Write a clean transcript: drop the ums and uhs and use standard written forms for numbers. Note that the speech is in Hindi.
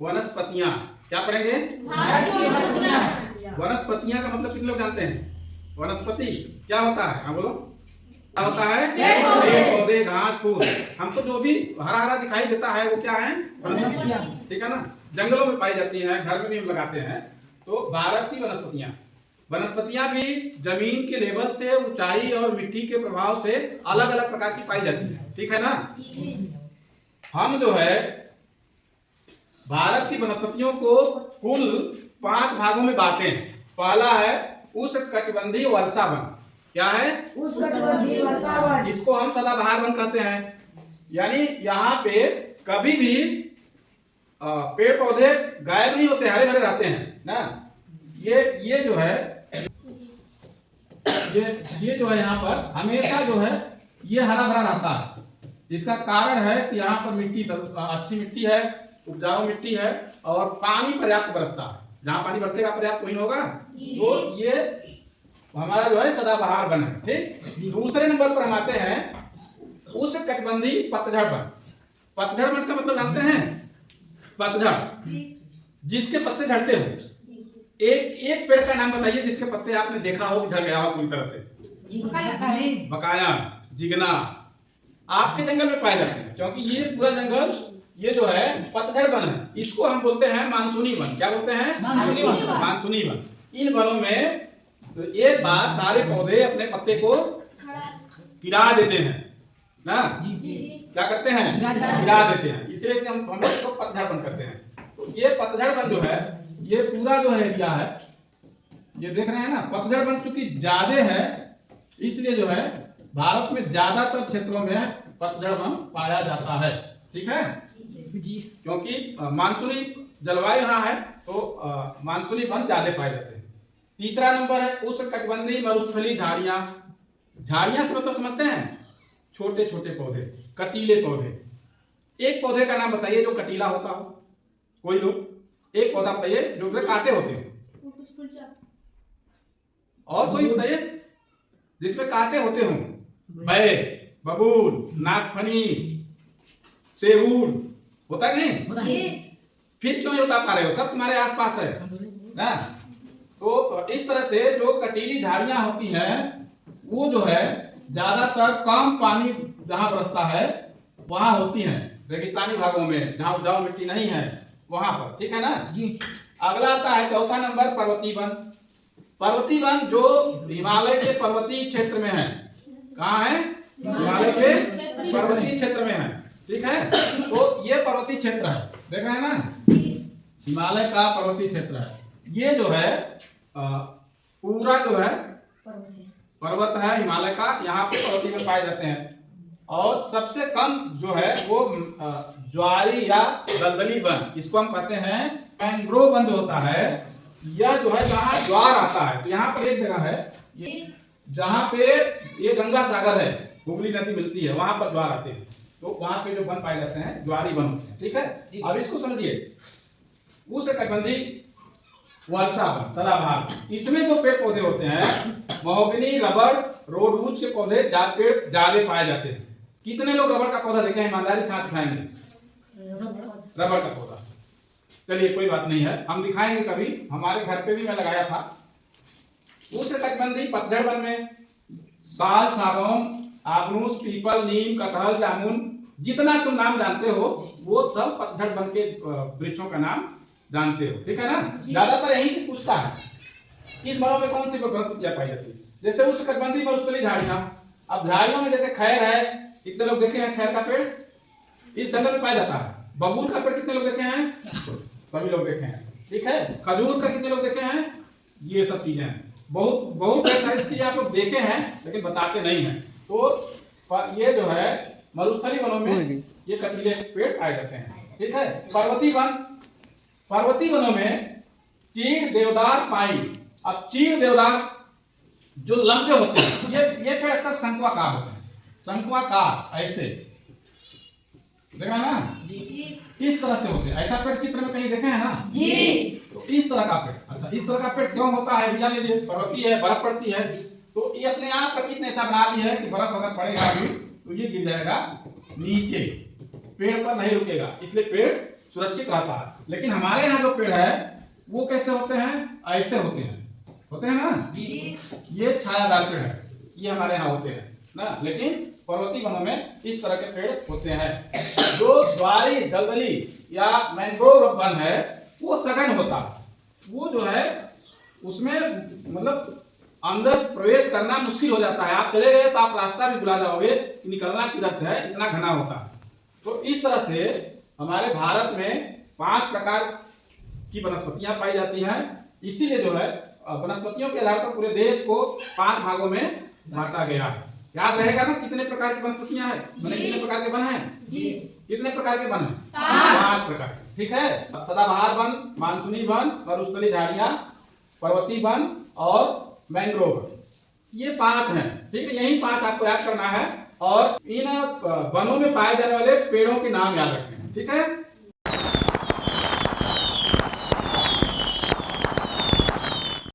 वनस्पतियां। क्या पढ़ेंगे? भारतीय वनस्पतियां। वनस्पतियां का मतलब कितने लोग जानते हैं? वनस्पति क्या होता है? हाँ बोलो, क्या होता है? पेड़ पौधे घास फूस। हमको जो भी हरा हरा दिखाई देता है वो क्या है? वनस्पतियां। ठीक है ना? जंगलों में पाई जाती हैं, घर में भी हम लगाते हैं। तो भारत की वनस्पतियां, वनस्पतियां भी जमीन के लेवल से, ऊंचाई और मिट्टी के प्रभाव से अलग अलग प्रकार की पाई जाती है। ठीक है ना? हम जो है भारत की वनस्पतियों को कुल 5 भागों में बांटे हैं। पहला है उष्णकटिबंधीय वर्षा वन। क्या है? उष्णकटिबंधीय वर्षा वन। इसको हम सदाबहार वन कहते हैं। यानी यहाँ पे कभी भी पेड़ पौधे गायब नहीं होते, हरे भरे रहते हैं ना। ये जो है ये जो है यहाँ पर हमेशा जो है ये हरा भरा रहता है। इसका कारण है कि यहाँ पर मिट्टी अच्छी मिट्टी है, उपजाऊ मिट्टी है और पानी पर्याप्त बरसता है। जहाँ पानी बरसेगा पर्याप्त वहीं होगा, तो ये हमारा जो है सदाबहार वन है। ठीक। दूसरे नंबर पर हम आते हैं उष्णकटिबंधीय पतझड़ वन। पतझड़ वन का मतलब जानते हैं? पतझड़, जिसके पत्ते झड़ते हो। एक पेड़ का नाम बताइए जिसके पत्ते आपने देखा हो कि झड़ गया हो पूरी तरह से। बकाया, जिगना आपके जंगल में पाए जाते हैं, क्योंकि ये पूरा जंगल ये जो है पतझड़ वन है। इसको हम बोलते हैं मानसूनी वन। क्या बोलते हैं? मानसूनी वन। मानसूनी वन। इन वनों में तो एक बार सारे पौधे अपने पत्ते को गिरा देते हैं ना। क्या करते हैं? गिरा देते हैं। इसलिए हम इसको पतझड़ वन करते हैं। तो ये पतझड़ वन जो है ये पूरा जो है क्या है, ये देख रहे हैं ना। पतझड़ वन चूंकि ज्यादा है इसलिए जो है भारत में ज्यादातर क्षेत्रों में पतझड़ वन पाया जाता है। ठीक है जी, क्योंकि मानसूनी जलवायु यहाँ है तो मानसूनी वन ज्यादा पाए जाते हैं। तीसरा नंबर है उष्णकटिबंधीय मरुस्थलीय झाड़ियां। झाड़ियां से मतलब समझते हैं? छोटे छोटे पौधे, कटीले पौधे। एक पौधे का नाम बताइए जो कटीला होता हो। कोई लोग एक पौधा बताइए जो कांटे होते हैं। और कोई बताइए जिसमें कांटे होते हों। बैर, बबूल, नागफनी, सेहूर होता है नहीं? फिर क्यों नहीं बता पा रहे हो? सब तुम्हारे आसपास है ना। तो इस तरह से जो कटीली झाड़ियां होती हैं वो जो है ज्यादातर कम पानी जहां बरसता है वहां होती हैं, रेगिस्तानी भागों में जहां उपजाऊ मिट्टी नहीं है वहां पर। ठीक है ना जी। अगला आता है चौथा नंबर पर्वतीय वन। पर्वतीय वन जो हिमालय के पर्वतीय क्षेत्र में है। कहाँ है? हिमालय के पर्वतीय क्षेत्र में है। ठीक है, तो ये पर्वतीय क्षेत्र है, देख रहे हैं ना, हिमालय का पर्वतीय क्षेत्र है। ये जो है पूरा जो है पर्वत है हिमालय का, यहाँ पे पर्वतीय वन पाए जाते हैं। और सबसे कम जो है वो ज्वारी या दलदली वन, इसको हम कहते हैं मैंग्रोव वन जो होता है। यह जो है जहाँ ज्वार आता है, तो यहाँ पर एक जगह है जहाँ पे ये गंगा सागर है, हुगली नदी मिलती है, वहां पर ज्वार आते हैं, तो वहां पे जो वन पाए जाते हैं ज्वारी वन होते हैं। ठीक है, अब इसको समझिए। उष्णकटिबंधीय वर्षा वन, सदाबहार, इसमें जो पेड़ पौधे होते हैं महोगनी, रबड़, रोडवूड के पौधे पेड़ ज्यादा पाए जाते हैं। कितने लोग रबड़ का पौधा देखे हैं? ईमानदारी साथ दिखाएंगे रबड़ का पौधा। चलिए कोई बात नहीं है, हम दिखाएंगे कभी। हमारे घर पे भी मैं लगाया था। उष्णकटिबंधीय पतझड़ वन में साल, सागौन, आबनूस, पीपल, नीम, कटहल, जामुन, जितना तुम नाम जानते हो वो सब पतझड़ वन के वृक्षों का नाम जानते हो। ठीक है ना? ज्यादातर यही से पूछता है इस वनों में कौन सी वनस्पतियां पाई जाती है। जैसे उष्णकटिबंधीय मरुस्थलीय झाड़ियां। अब झाड़ियों में जैसे खैर है, कितने लोग देखे हैं? खैर का पेड़ इस जंगल में पाया जाता है। बबूल का पेड़ कितने लोग देखे हैं? सभी लोग देखे हैं। ठीक है, खजूर का कितने लोग देखे हैं? ये सब चीजें हैं, बहुत सारी चीजें आप लोग देखे हैं लेकिन बताते नहीं हैं। तो ये जो है मरुस्थलीय वनों में ये कटीले पेड़ पाए जाते हैं। ठीक है, पर्वतीय वनों में चीड़, देवदार, पाइन। अब चीड़, देवदार जो लंबे होते हैं, ये पेड़ अक्सर शंक्वाकार होते हैं। शंक्वाकार ऐसे देखा ना, इस तरह से होते हैं। ऐसा पेड़ चित्र में कहीं देखे हैं ना जी? तो इस तरह का पेड़, अच्छा इस तरह का पेड़ क्यों होता है? जान लीजिए, पर्वतीय है, बर्फ पड़ती है, तो ये अपने आप प्रकृति ने ऐसा बना दी है कि बर्फ अगर पड़ेगा अभी तो ये गिर जाएगा नीचे, पेड़ पर नहीं रुकेगा, इसलिए पेड़ सुरक्षित रहता है। लेकिन हमारे यहाँ जो पेड़ है वो कैसे होते हैं, ऐसे होते हैं ना जी। ये छायादार पेड़ है, ये हमारे यहाँ होते हैं ना। लेकिन पर्वतीय वनों में इस तरह के पेड़ होते हैं। जो ज्वारी दलदली या मैंग्रोव वन है वो सघन होता है, वो जो है उसमें मतलब अंदर प्रवेश करना मुश्किल हो जाता है। आप चले गए तो आप रास्ता भी भुला जाओगे कि निकलना किधर से है, इतना घना होता है। तो इस तरह से हमारे भारत में 5 प्रकार की वनस्पतियां पाई जाती हैं। इसीलिए जो है वनस्पतियों के आधार पर पूरे देश को 5 भागों में बांटा गया है। याद रहेगा ना कितने प्रकार की वनस्पतियां हैं, मैंने कितने प्रकार के वन हैं जी। कितने प्रकार के वन हैं? 5 प्रकार के। ठीक है, सदाबहार वन, मानसूनी वन, मरुस्थलीय झाड़ियां, पर्वतीय वन और मैंग्रोव, ये 5 हैं। ठीक है, यही 5 आपको याद करना है और इन वनों में पाए जाने वाले पेड़ों के नाम याद रखने हैं। ठीक है।